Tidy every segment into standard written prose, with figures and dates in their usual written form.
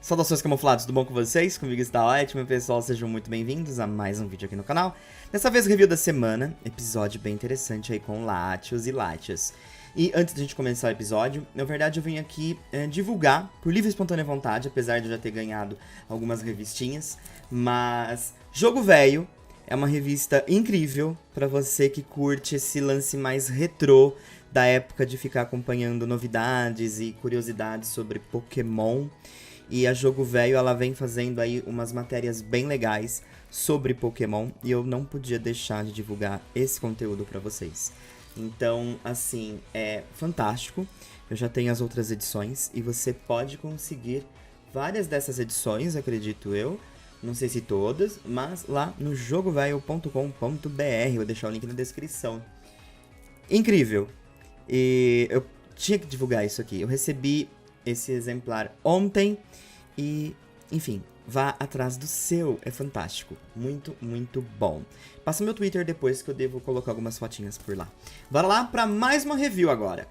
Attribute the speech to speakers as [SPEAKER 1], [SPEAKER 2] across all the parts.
[SPEAKER 1] Saudações camuflados, tudo bom com vocês? Comigo está ótimo, pessoal, sejam muito bem-vindos a mais um vídeo aqui no canal. Dessa vez o review da semana, episódio bem interessante aí com Latios e Latias. E antes de a gente começar o episódio, na verdade eu vim aqui divulgar, por livre e espontânea vontade, apesar de eu já ter ganhado algumas revistinhas, mas Jogo Velho é uma revista incrível para você que curte esse lance mais retrô da época de ficar acompanhando novidades e curiosidades sobre Pokémon. E a Jogo Velho, ela vem fazendo aí umas matérias bem legais sobre Pokémon e eu não podia deixar de divulgar esse conteúdo pra vocês. Então, assim, é fantástico. Eu já tenho as outras edições e você pode conseguir várias dessas edições, acredito eu. Não sei se todas, mas lá no jogovelho.com.br, vou deixar o link na descrição. Incrível! E eu tinha que divulgar isso aqui. Eu recebi esse exemplar ontem e, enfim, vá atrás do seu, é fantástico, muito, muito bom. Passa meu Twitter depois que eu devo colocar algumas fotinhas por lá. Bora lá para mais uma review agora.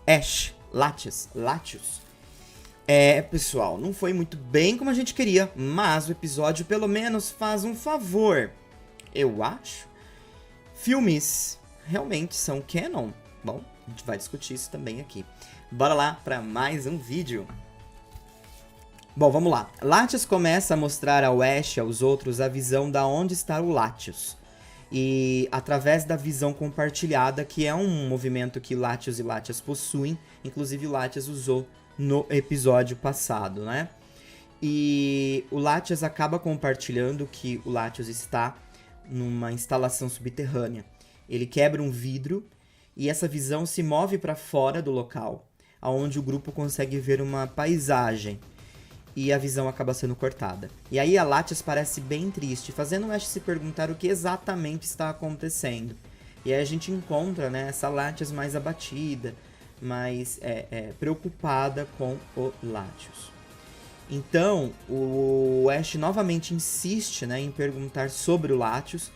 [SPEAKER 1] Ash, Latias. Pessoal, não foi muito bem como a gente queria, mas o episódio pelo menos faz um favor, eu acho. Filmes realmente são canon? Bom, a gente vai discutir isso também aqui. Bora lá para mais um vídeo. Bom, vamos lá. Latias começa a mostrar ao Ash e aos outros a visão da onde está o Latios. E através da visão compartilhada, que é um movimento que Latios e Latias possuem, inclusive o Latias usou no episódio passado, né? E o Latias acaba compartilhando que o Latios está numa instalação subterrânea. Ele quebra um vidro e essa visão se move para fora do local, onde o grupo consegue ver uma paisagem e a visão acaba sendo cortada. E aí a Latias parece bem triste, fazendo o Ash se perguntar o que exatamente está acontecendo. E aí a gente encontra, né, essa Latias mais abatida, mais preocupada com o Latios. Então o Ash novamente insiste, né, em perguntar sobre o Latios.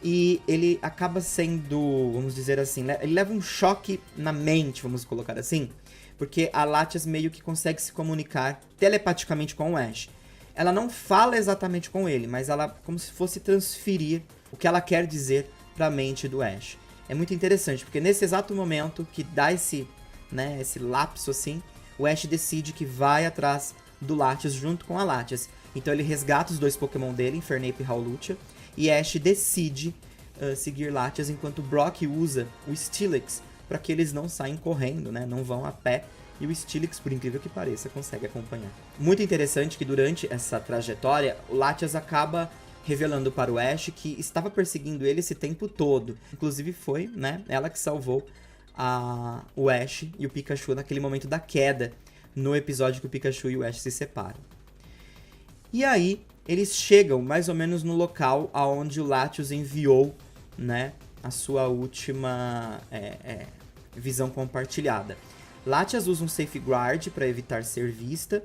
[SPEAKER 1] E ele acaba sendo, vamos dizer assim, ele leva um choque na mente, vamos colocar assim, porque a Latias meio que consegue se comunicar telepaticamente com o Ash. Ela não fala exatamente com ele, mas ela como se fosse transferir o que ela quer dizer para a mente do Ash. É muito interessante, porque nesse exato momento que dá esse lapso assim, o Ash decide que vai atrás do Latias junto com a Latias. Então ele resgata os dois Pokémon dele, Infernape e Hawlucha, e Ash decide seguir Latias enquanto Brock usa o Steelix para que eles não saiam correndo, né? Não vão a pé. E o Steelix, por incrível que pareça, consegue acompanhar. Muito interessante que durante essa trajetória, o Latias acaba revelando para o Ash que estava perseguindo ele esse tempo todo. Inclusive foi, né, ela que salvou o Ash e o Pikachu naquele momento da queda, no episódio que o Pikachu e o Ash se separam. E aí eles chegam mais ou menos no local aonde o Latios enviou, né, a sua última visão compartilhada. Latias usa um safeguard para evitar ser vista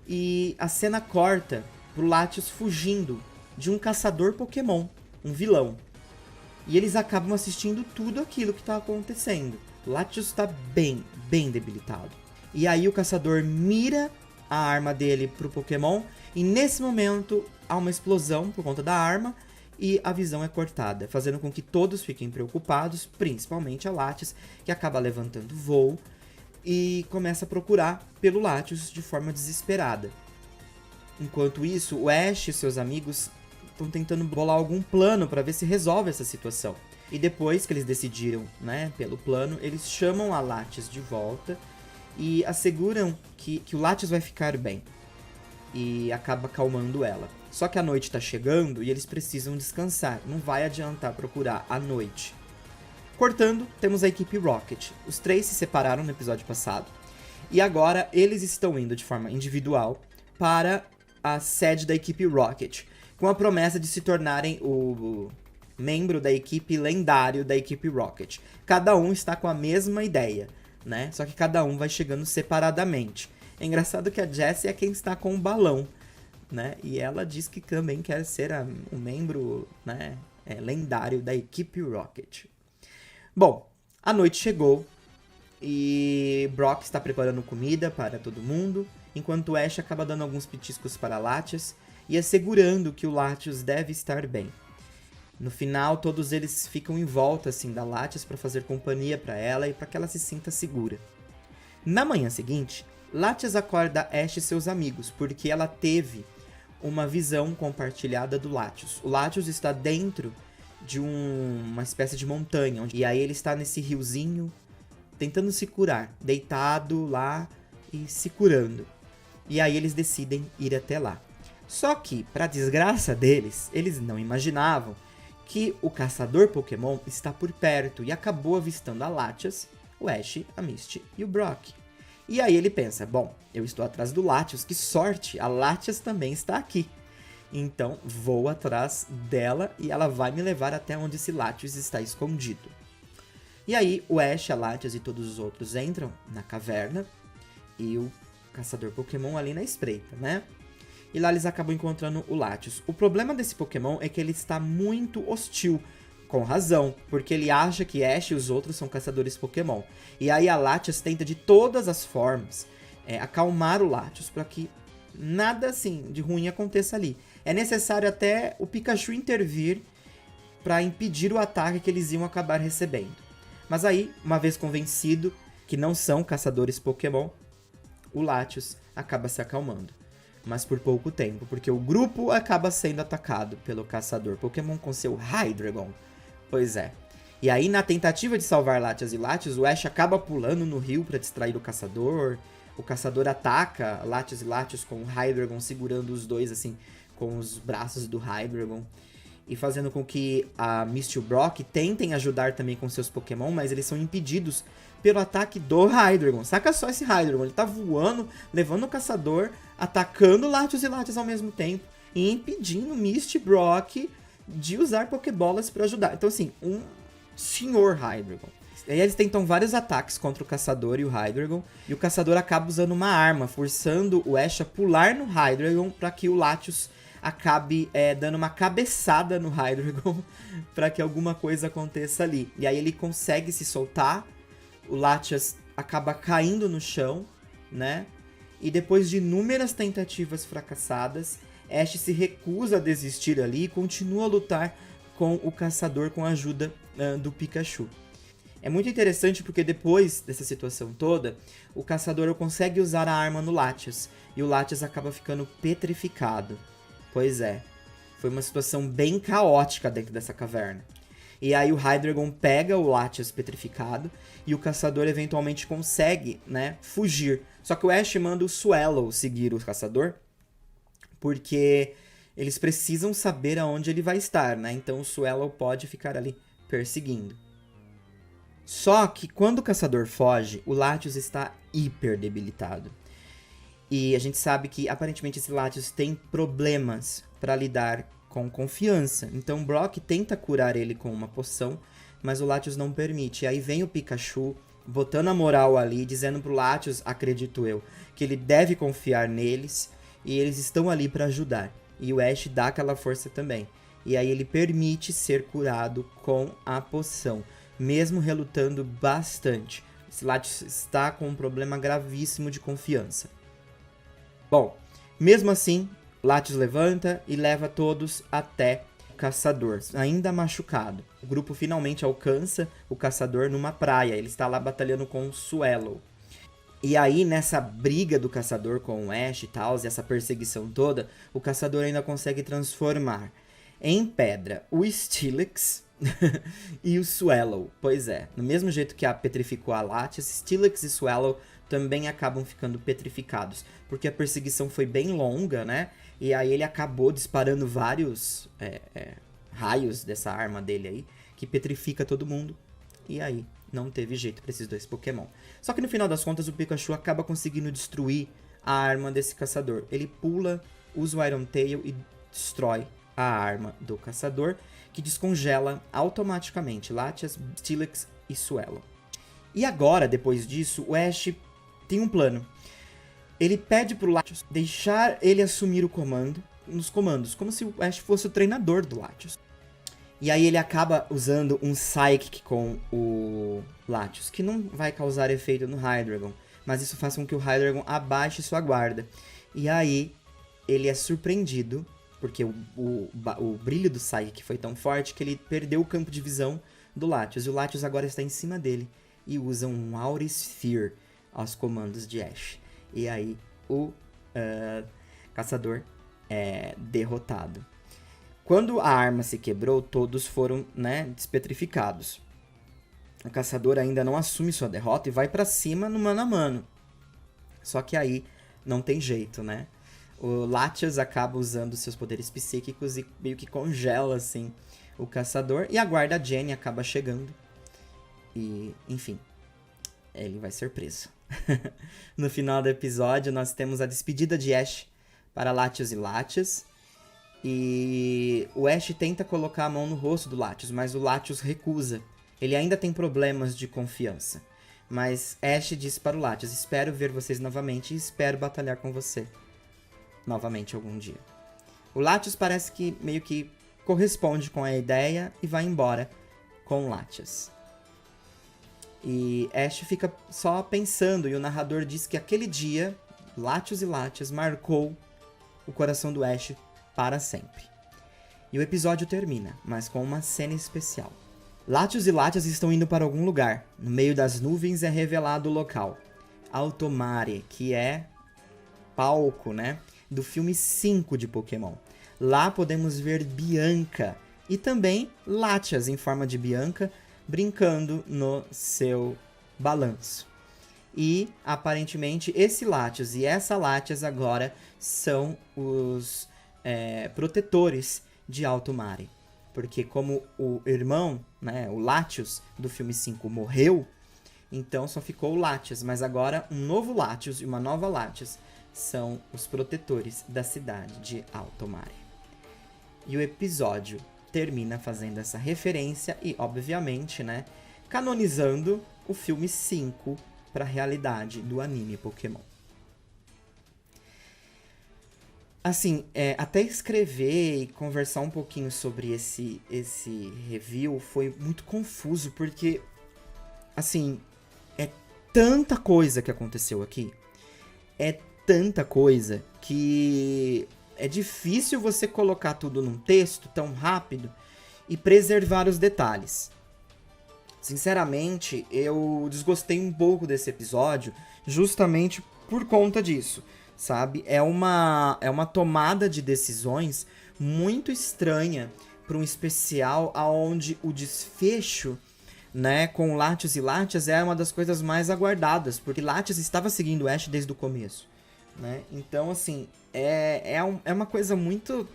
[SPEAKER 1] e a cena corta pro Latios fugindo de um caçador Pokémon, um vilão. E eles acabam assistindo tudo aquilo que está acontecendo. Latios está bem debilitado. E aí o caçador mira a arma dele pro Pokémon e nesse momento há uma explosão por conta da arma e a visão é cortada, fazendo com que todos fiquem preocupados, principalmente a Latias, que acaba levantando voo e começa a procurar pelo Latios de forma desesperada. Enquanto isso, o Ash e seus amigos estão tentando bolar algum plano para ver se resolve essa situação. E depois que eles decidiram, né, pelo plano, eles chamam a Latias de volta e asseguram que o Latias vai ficar bem. E acaba acalmando ela. Só que a noite tá chegando e eles precisam descansar. Não vai adiantar procurar à noite. Cortando, temos a equipe Rocket. Os três se separaram no episódio passado. E agora eles estão indo de forma individual para a sede da equipe Rocket, com a promessa de se tornarem o membro da equipe lendário da equipe Rocket. Cada um está com a mesma ideia, né? Só que cada um vai chegando separadamente. É engraçado que a Jessie é quem está com o balão, né? E ela diz que também quer ser um membro, né, lendário da equipe Rocket. Bom, a noite chegou e Brock está preparando comida para todo mundo, enquanto Ash acaba dando alguns petiscos para Latias e assegurando que o Latios deve estar bem. No final, todos eles ficam em volta assim da Latias para fazer companhia para ela e para que ela se sinta segura. Na manhã seguinte, Latias acorda Ash e seus amigos, porque ela teve uma visão compartilhada do Latios. O Latios está dentro de uma espécie de montanha, e aí ele está nesse riozinho, tentando se curar, deitado lá e se curando. E aí eles decidem ir até lá. Só que, para desgraça deles, eles não imaginavam que o caçador Pokémon está por perto e acabou avistando a Latias, o Ash, a Misty e o Brock. E aí ele pensa, bom, eu estou atrás do Latios, que sorte, a Latias também está aqui. Então vou atrás dela e ela vai me levar até onde esse Latios está escondido. E aí o Ash, a Latias e todos os outros entram na caverna e o caçador Pokémon ali na espreita, né? E lá eles acabam encontrando o Latios. O problema desse Pokémon é que ele está muito hostil, com razão, porque ele acha que Ash e os outros são caçadores Pokémon. E aí a Latias tenta de todas as formas acalmar o Latios para que nada assim de ruim aconteça ali. É necessário até o Pikachu intervir para impedir o ataque que eles iam acabar recebendo. Mas aí, uma vez convencido que não são caçadores Pokémon, o Latios acaba se acalmando. Mas por pouco tempo, porque o grupo acaba sendo atacado pelo caçador Pokémon com seu Hydreigon. Pois é. E aí, na tentativa de salvar Latias e Latios, o Ash acaba pulando no rio para distrair o caçador. O caçador ataca Latias e Latios com o Hydreigon segurando os dois, assim, com os braços do Hydreigon. E fazendo com que a Misty e o Brock tentem ajudar também com seus Pokémon, mas eles são impedidos pelo ataque do Hydreigon. Saca só esse Hydreigon, ele tá voando, levando o caçador, atacando Latios e Latias ao mesmo tempo e impedindo Misty e Brock de usar Pokébolas para ajudar. Então assim, um senhor Hydreigon. E aí eles tentam vários ataques contra o caçador e o Hydreigon, e o caçador acaba usando uma arma, forçando o Ash a pular no Hydreigon para que o Latios acabe dando uma cabeçada no Hydreigon para que alguma coisa aconteça ali. E aí ele consegue se soltar, o Latias acaba caindo no chão, né? E depois de inúmeras tentativas fracassadas, Ash se recusa a desistir ali e continua a lutar com o caçador com a ajuda do Pikachu. É muito interessante porque depois dessa situação toda, o caçador consegue usar a arma no Latias, e o Latias acaba ficando petrificado. Pois é, foi uma situação bem caótica dentro dessa caverna. E aí o Hydreigon pega o Latias petrificado e o caçador eventualmente consegue, né, fugir. Só que o Ash manda o Swallow seguir o caçador, porque eles precisam saber aonde ele vai estar, né? Então o Swallow pode ficar ali perseguindo. Só que quando o caçador foge, o Latios está hiper debilitado. E a gente sabe que, aparentemente, esse Latios tem problemas para lidar com confiança. Então, Brock tenta curar ele com uma poção, mas o Latios não permite. E aí vem o Pikachu, botando a moral ali, dizendo pro Latios, acredito eu, que ele deve confiar neles, e eles estão ali para ajudar. E o Ash dá aquela força também. E aí ele permite ser curado com a poção, mesmo relutando bastante. Esse Latios está com um problema gravíssimo de confiança. Bom, mesmo assim, Latios levanta e leva todos até o caçador, ainda machucado. O grupo finalmente alcança o caçador numa praia, ele está lá batalhando com o Swallow. E aí, nessa briga do caçador com o Ash e tal, e essa perseguição toda, o caçador ainda consegue transformar em pedra o Steelix e o Swallow. Pois é, no mesmo jeito que a petrificou a Latias, Steelix e Swallow também acabam ficando petrificados, porque a perseguição foi bem longa, né? E aí ele acabou disparando vários raios dessa arma dele aí, que petrifica todo mundo. E aí não teve jeito para esses dois Pokémon. Só que no final das contas o Pikachu acaba conseguindo destruir a arma desse caçador. Ele pula, usa o Iron Tail e destrói a arma do caçador, que descongela automaticamente Latias, Steelix e Swallow. E agora, depois disso, o Ash tem um plano. Ele pede pro Latios deixar ele assumir o comando, nos comandos, como se o Ash fosse o treinador do Latios. E aí ele acaba usando um Psychic com o Latios, que não vai causar efeito no Hydreigon, mas isso faz com que o Hydreigon abaixe sua guarda. E aí ele é surpreendido, porque o brilho do Psychic foi tão forte que ele perdeu o campo de visão do Latios. E o Latios agora está em cima dele e usa um Aurisphere aos comandos de Ash. E aí o caçador é derrotado. Quando a arma se quebrou, todos foram, né, despetrificados. O caçador ainda não assume sua derrota e vai pra cima no mano a mano. Só que aí não tem jeito, né? O Latios acaba usando seus poderes psíquicos e meio que congela, assim, o caçador. E a guarda Jenny acaba chegando. E, enfim, ele vai ser preso. No final do episódio, nós temos a despedida de Ash para Latios e Latias. E o Ash tenta colocar a mão no rosto do Latios, mas o Latios recusa. Ele ainda tem problemas de confiança. Mas Ash diz para o Latios: espero ver vocês novamente e espero batalhar com você novamente algum dia. O Latios parece que meio que corresponde com a ideia e vai embora com o Latias. E Ash fica só pensando, e o narrador diz que aquele dia, Latios e Latias marcou o coração do Ash para sempre. E o episódio termina, mas com uma cena especial. Latios e Latias estão indo para algum lugar. No meio das nuvens é revelado o local. Altomare, que é palco, né, do filme 5 de Pokémon. Lá podemos ver Bianca e também Latias em forma de Bianca brincando no seu balanço. E, aparentemente, esse Latios e essa Latias agora são os protetores de Altomare. Porque como o irmão, né, o Latios do filme 5 morreu, então só ficou o Latias. Mas agora um novo Latios e uma nova Latias são os protetores da cidade de Altomare. E o episódio termina fazendo essa referência e, obviamente, né, canonizando o filme 5 para a realidade do anime Pokémon. Assim, até escrever e conversar um pouquinho sobre esse review foi muito confuso, porque, assim, é tanta coisa que aconteceu aqui, é tanta coisa que é difícil você colocar tudo num texto tão rápido e preservar os detalhes. Sinceramente, eu desgostei um pouco desse episódio justamente por conta disso. Sabe? É uma tomada de decisões muito estranha para um especial onde o desfecho, né, com Latios e Latias é uma das coisas mais aguardadas, porque Latias estava seguindo Ash desde o começo, né? Então, assim, é uma coisa muito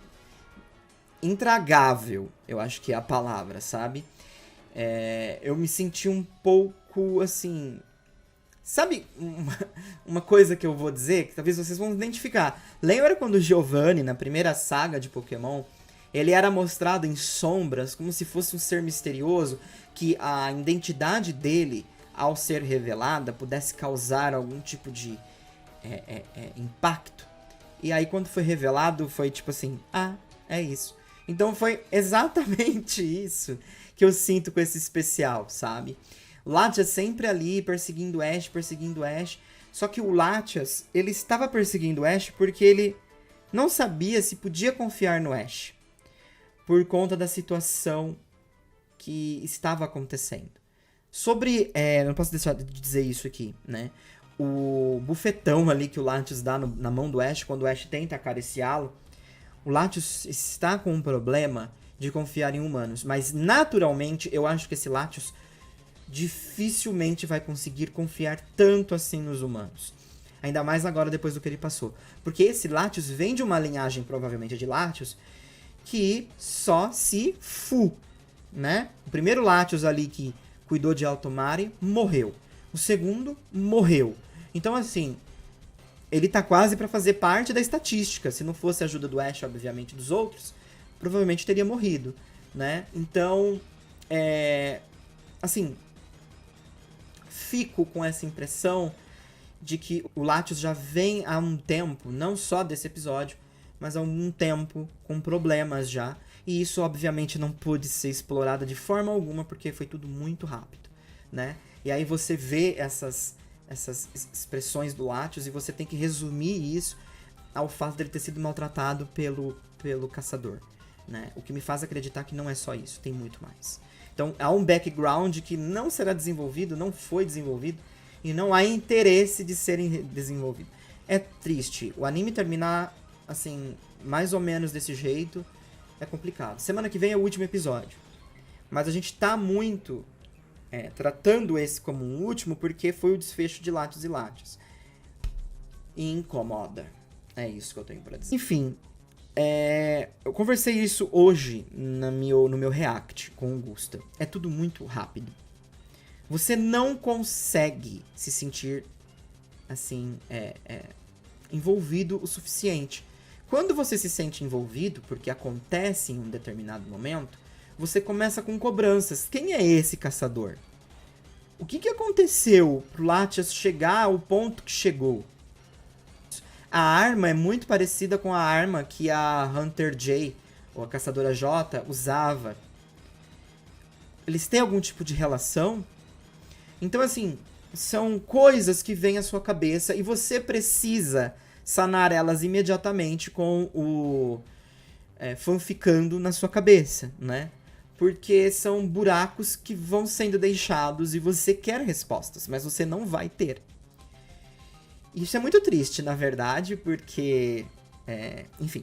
[SPEAKER 1] intragável, eu acho que é a palavra, sabe? Eu me senti um pouco, assim... Sabe uma coisa que eu vou dizer, que talvez vocês vão identificar? Lembra quando o Giovanni, na primeira saga de Pokémon, ele era mostrado em sombras, como se fosse um ser misterioso, que a identidade dele, ao ser revelada, pudesse causar algum tipo de impacto? E aí, quando foi revelado, foi tipo assim, é isso. Então foi exatamente isso que eu sinto com esse especial, sabe? Latias sempre ali, perseguindo Ash. Só que o Latias, ele estava perseguindo Ash porque ele não sabia se podia confiar no Ash. Por conta da situação que estava acontecendo. Sobre, não posso deixar de dizer isso aqui, né? O bufetão ali que o Latias dá na mão do Ash, quando o Ash tenta acariciá-lo, o Latias está com um problema de confiar em humanos. Mas, naturalmente, eu acho que esse Latias dificilmente vai conseguir confiar tanto assim nos humanos. Ainda mais agora, depois do que ele passou. Porque esse Latios vem de uma linhagem, provavelmente, de Latios, que só se fu, né? O primeiro Latios ali que cuidou de Altomare morreu. O segundo morreu. Então, assim, ele tá quase pra fazer parte da estatística. Se não fosse a ajuda do Ash, obviamente, dos outros, provavelmente teria morrido, né? Então, assim, fico com essa impressão de que o Latios já vem há um tempo, não só desse episódio, mas há algum tempo com problemas já. E isso, obviamente, não pôde ser explorado de forma alguma, porque foi tudo muito rápido, né? E aí você vê essas expressões do Latios e você tem que resumir isso ao fato dele ter sido maltratado pelo caçador, né? O que me faz acreditar que não é só isso, tem muito mais. Então, há um background que não será desenvolvido, não foi desenvolvido, e não há interesse de serem desenvolvido. É triste. O anime terminar, assim, mais ou menos desse jeito, é complicado. Semana que vem é o último episódio. Mas a gente tá muito tratando esse como um último porque foi o desfecho de Latios e Latias. E incomoda. É isso que eu tenho pra dizer. Enfim, eu conversei isso hoje no meu react com o Gusta. É tudo muito rápido. Você não consegue se sentir, assim, envolvido o suficiente. Quando você se sente envolvido, porque acontece em um determinado momento, você começa com cobranças. Quem é esse caçador? O que aconteceu pro Latias chegar ao ponto que chegou? A arma é muito parecida com a arma que a Hunter J, ou a Caçadora J, usava. Eles têm algum tipo de relação? Então, assim, são coisas que vêm à sua cabeça e você precisa sanar elas imediatamente com o fanficando na sua cabeça, né? Porque são buracos que vão sendo deixados e você quer respostas, mas você não vai ter. Isso é muito triste, na verdade, porque, enfim,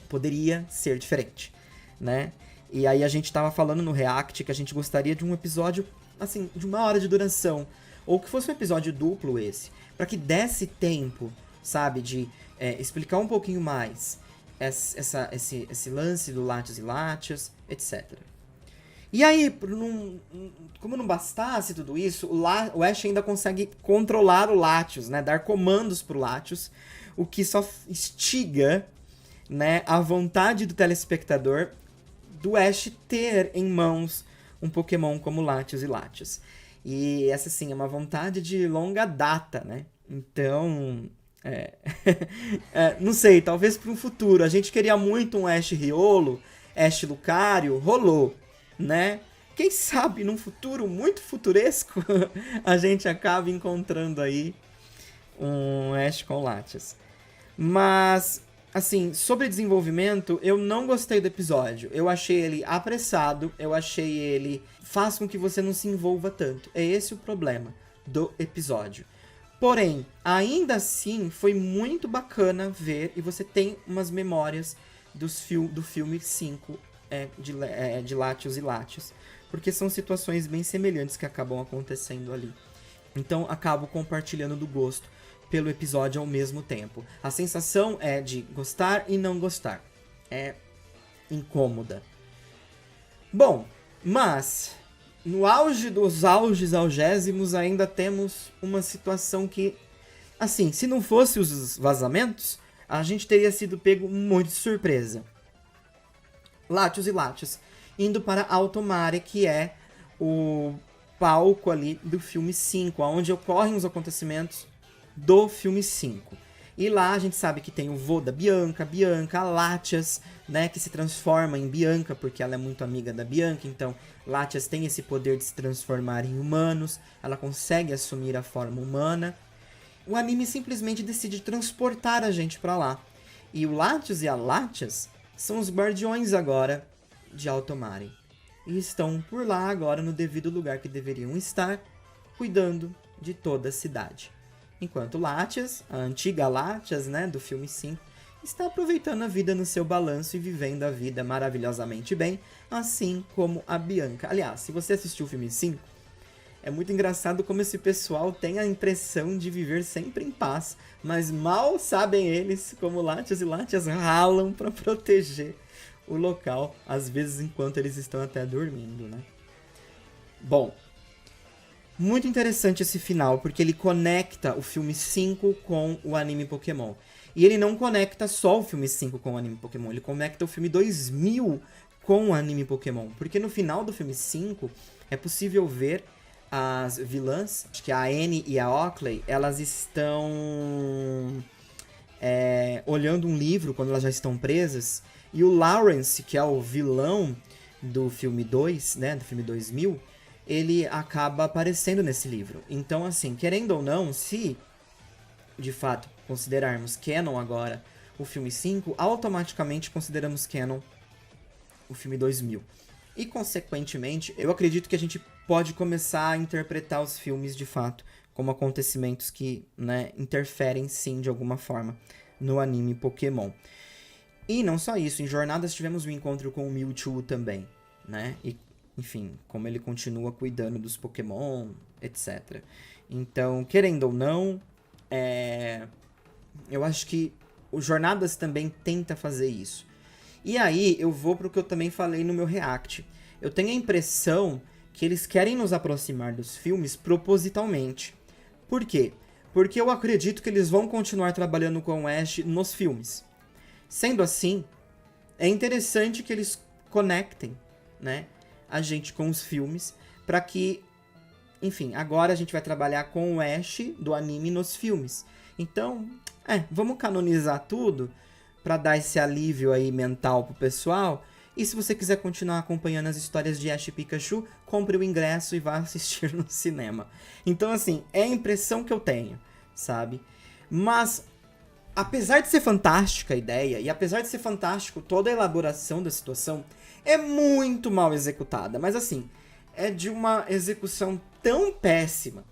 [SPEAKER 1] poderia ser diferente, né? E aí a gente tava falando no React que a gente gostaria de um episódio, assim, de 1 hora de duração, ou que fosse um episódio duplo esse, para que desse tempo, sabe, de explicar um pouquinho mais esse lance do Latios e Latias, etc. E aí, como não bastasse tudo isso, o Ash ainda consegue controlar o Latios, né? Dar comandos pro Latios, o que só instiga, né, a vontade do telespectador do Ash ter em mãos um Pokémon como Latios e Latias. E essa, sim, é uma vontade de longa data, né? Então, não sei, talvez para um futuro. A gente queria muito um Ash Riolo, Ash Lucario, rolou, né? Quem sabe num futuro muito futuresco a gente acaba encontrando aí um Ash com Latias. Mas, assim, sobre desenvolvimento, eu não gostei do episódio. Eu achei ele apressado, eu achei ele faz com que você não se envolva tanto. É esse o problema do episódio. Porém, ainda assim, foi muito bacana ver, e você tem umas memórias do filme 5 de Latios e Latias, porque são situações bem semelhantes que acabam acontecendo ali. Então, acabo compartilhando do gosto pelo episódio ao mesmo tempo. A sensação é de gostar e não gostar. É incômoda. Bom, mas no auge dos auges augésimos ainda temos uma situação que, assim, se não fosse os vazamentos, a gente teria sido pego muito de surpresa. Latios e Latias indo para Altomare, que é o palco ali do filme 5, onde ocorrem os acontecimentos do filme 5. E lá a gente sabe que tem o vô da Bianca, a Latias, né, que se transforma em Bianca, porque ela é muito amiga da Bianca, então Latias tem esse poder de se transformar em humanos, ela consegue assumir a forma humana. O anime simplesmente decide transportar a gente pra lá. E o Latios e a Latias são os guardiões agora de Altomare. E estão por lá agora no devido lugar que deveriam estar, cuidando de toda a cidade. Enquanto Latias, a antiga Latias, né, do filme 5, está aproveitando a vida no seu balanço e vivendo a vida maravilhosamente bem, assim como a Bianca. Aliás, se você assistiu o filme 5, é muito engraçado como esse pessoal tem a impressão de viver sempre em paz, mas mal sabem eles como Latias e Latias ralam para proteger o local, às vezes enquanto eles estão até dormindo, né? Bom, muito interessante esse final, porque ele conecta o filme 5 com o anime Pokémon. E ele não conecta só o filme 5 com o anime Pokémon, ele conecta o filme 2000 com o anime Pokémon. Porque no final do filme 5 é possível ver as vilãs, acho que a Annie e a Oakley, elas estão olhando um livro quando elas já estão presas, E o Lawrence, que é o vilão do filme 2, né, do filme 2000, ele acaba aparecendo nesse livro. Então, assim, querendo ou não, se de fato considerarmos canon agora o filme 5, automaticamente consideramos canon o filme 2000. E, consequentemente, eu acredito que a gente pode começar a interpretar os filmes, de fato, como acontecimentos que, né, interferem, sim, de alguma forma, no anime Pokémon. E não só isso, em Jornadas tivemos o encontro com o Mewtwo também, né? E, enfim, como ele continua cuidando dos Pokémon, etc. Então, querendo ou não, eu acho que o Jornadas também tenta fazer isso. E aí, eu vou pro que eu também falei no meu react. Eu tenho a impressão que eles querem nos aproximar dos filmes propositalmente. Por quê? Porque eu acredito que eles vão continuar trabalhando com o Ash nos filmes. Sendo assim, é interessante que eles conectem, né, a gente com os filmes, para que, enfim, agora a gente vai trabalhar com o Ash do anime nos filmes. Então, vamos canonizar tudo para dar esse alívio aí mental pro pessoal. E se você quiser continuar acompanhando as histórias de Ash e Pikachu, compre o ingresso e vá assistir no cinema. Então, assim, é a impressão que eu tenho, sabe? Mas, apesar de ser fantástica a ideia, e apesar de ser fantástico toda a elaboração da situação, é muito mal executada. Mas, assim, é de uma execução tão péssima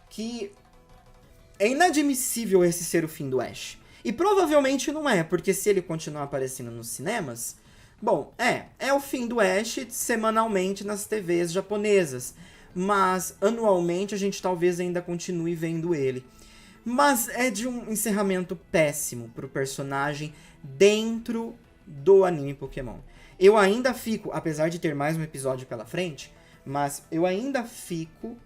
[SPEAKER 1] que é inadmissível esse ser o fim do Ash. E provavelmente não é, porque se ele continuar aparecendo nos cinemas, bom, é o fim do Ash semanalmente nas TVs japonesas. Mas anualmente a gente talvez ainda continue vendo ele. Mas é de um encerramento péssimo pro personagem dentro do anime Pokémon. Eu ainda fico, apesar de ter mais um episódio pela frente, mas eu ainda fico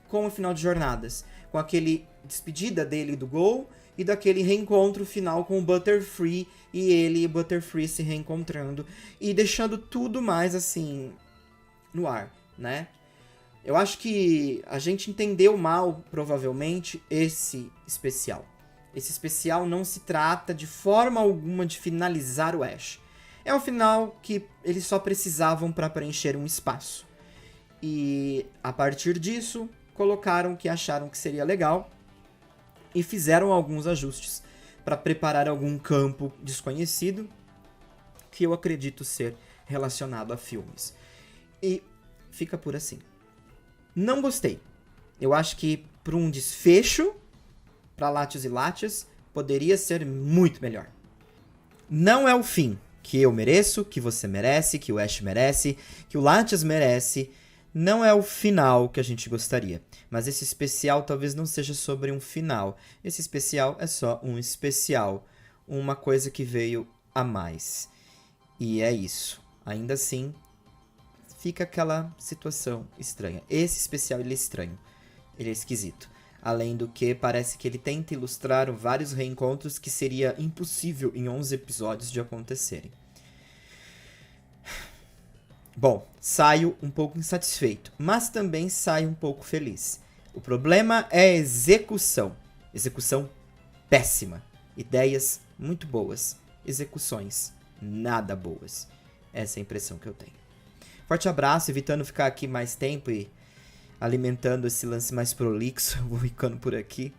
[SPEAKER 1] com o final de Jornadas. Com aquele despedida dele do Gol e daquele reencontro final com o Butterfree e ele e o Butterfree se reencontrando e deixando tudo mais assim no ar, né? Eu acho que a gente entendeu mal, provavelmente, esse especial. Esse especial não se trata de forma alguma de finalizar o Ash. É um final que eles só precisavam para preencher um espaço. E a partir disso, colocaram o que acharam que seria legal e fizeram alguns ajustes para preparar algum campo desconhecido que eu acredito ser relacionado a filmes. E fica por assim. Não gostei. Eu acho que para um desfecho, para Latios e Latias, poderia ser muito melhor. Não é o fim que eu mereço, que você merece, que o Ash merece, que o Latias merece. Não é o final que a gente gostaria. Mas esse especial talvez não seja sobre um final. Esse especial é só um especial. Uma coisa que veio a mais. E é isso. Ainda assim, fica aquela situação estranha. Esse especial ele é estranho. Ele é esquisito. Além do que, parece que ele tenta ilustrar vários reencontros que seria impossível em 11 episódios de acontecerem. Bom, saio um pouco insatisfeito, mas também saio um pouco feliz. O problema é a execução. Execução péssima. Ideias muito boas. Execuções nada boas. Essa é a impressão que eu tenho. Forte abraço, evitando ficar aqui mais tempo e alimentando esse lance mais prolixo. Vou ficando por aqui.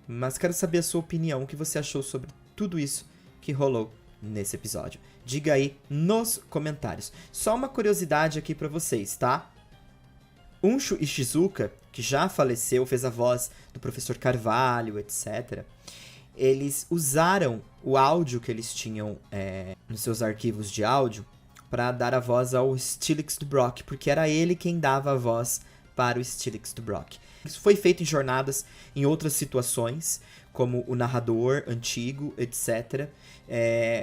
[SPEAKER 1] Mas quero saber a sua opinião, o que você achou sobre tudo isso que rolou nesse episódio. Diga aí nos comentários. Só uma curiosidade aqui pra vocês, tá? Unsho Ishizuka, que já faleceu, fez a voz do Professor Carvalho, etc. Eles usaram o áudio que eles tinham nos seus arquivos de áudio para dar a voz ao Steelix do Brock, porque era ele quem dava a voz para o Steelix do Brock. Isso foi feito em Jornadas, em outras situações, como o narrador antigo, etc.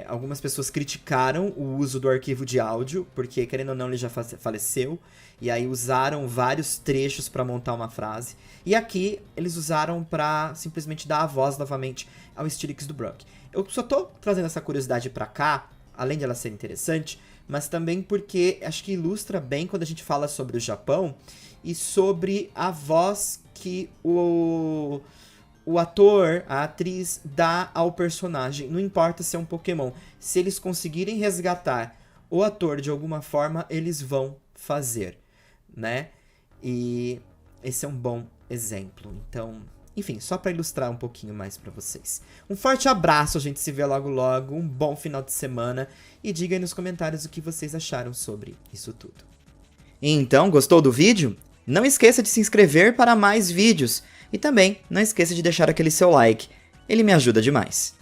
[SPEAKER 1] Algumas pessoas criticaram o uso do arquivo de áudio, porque, querendo ou não, ele já faleceu. E aí usaram vários trechos para montar uma frase. E aqui eles usaram para simplesmente dar a voz novamente ao Steelix do Brock. Eu só tô trazendo essa curiosidade para cá, além de ela ser interessante, mas também porque acho que ilustra bem quando a gente fala sobre o Japão e sobre a voz que o ator, a atriz dá ao personagem. Não importa se é um Pokémon. Se eles conseguirem resgatar o ator de alguma forma, eles vão fazer, né? E esse é um bom exemplo. Então, enfim, só para ilustrar um pouquinho mais para vocês. Um forte abraço, a gente se vê logo logo. Um bom final de semana. E diga aí nos comentários o que vocês acharam sobre isso tudo. Então, gostou do vídeo? Não esqueça de se inscrever para mais vídeos. E também não esqueça de deixar aquele seu like. Ele me ajuda demais.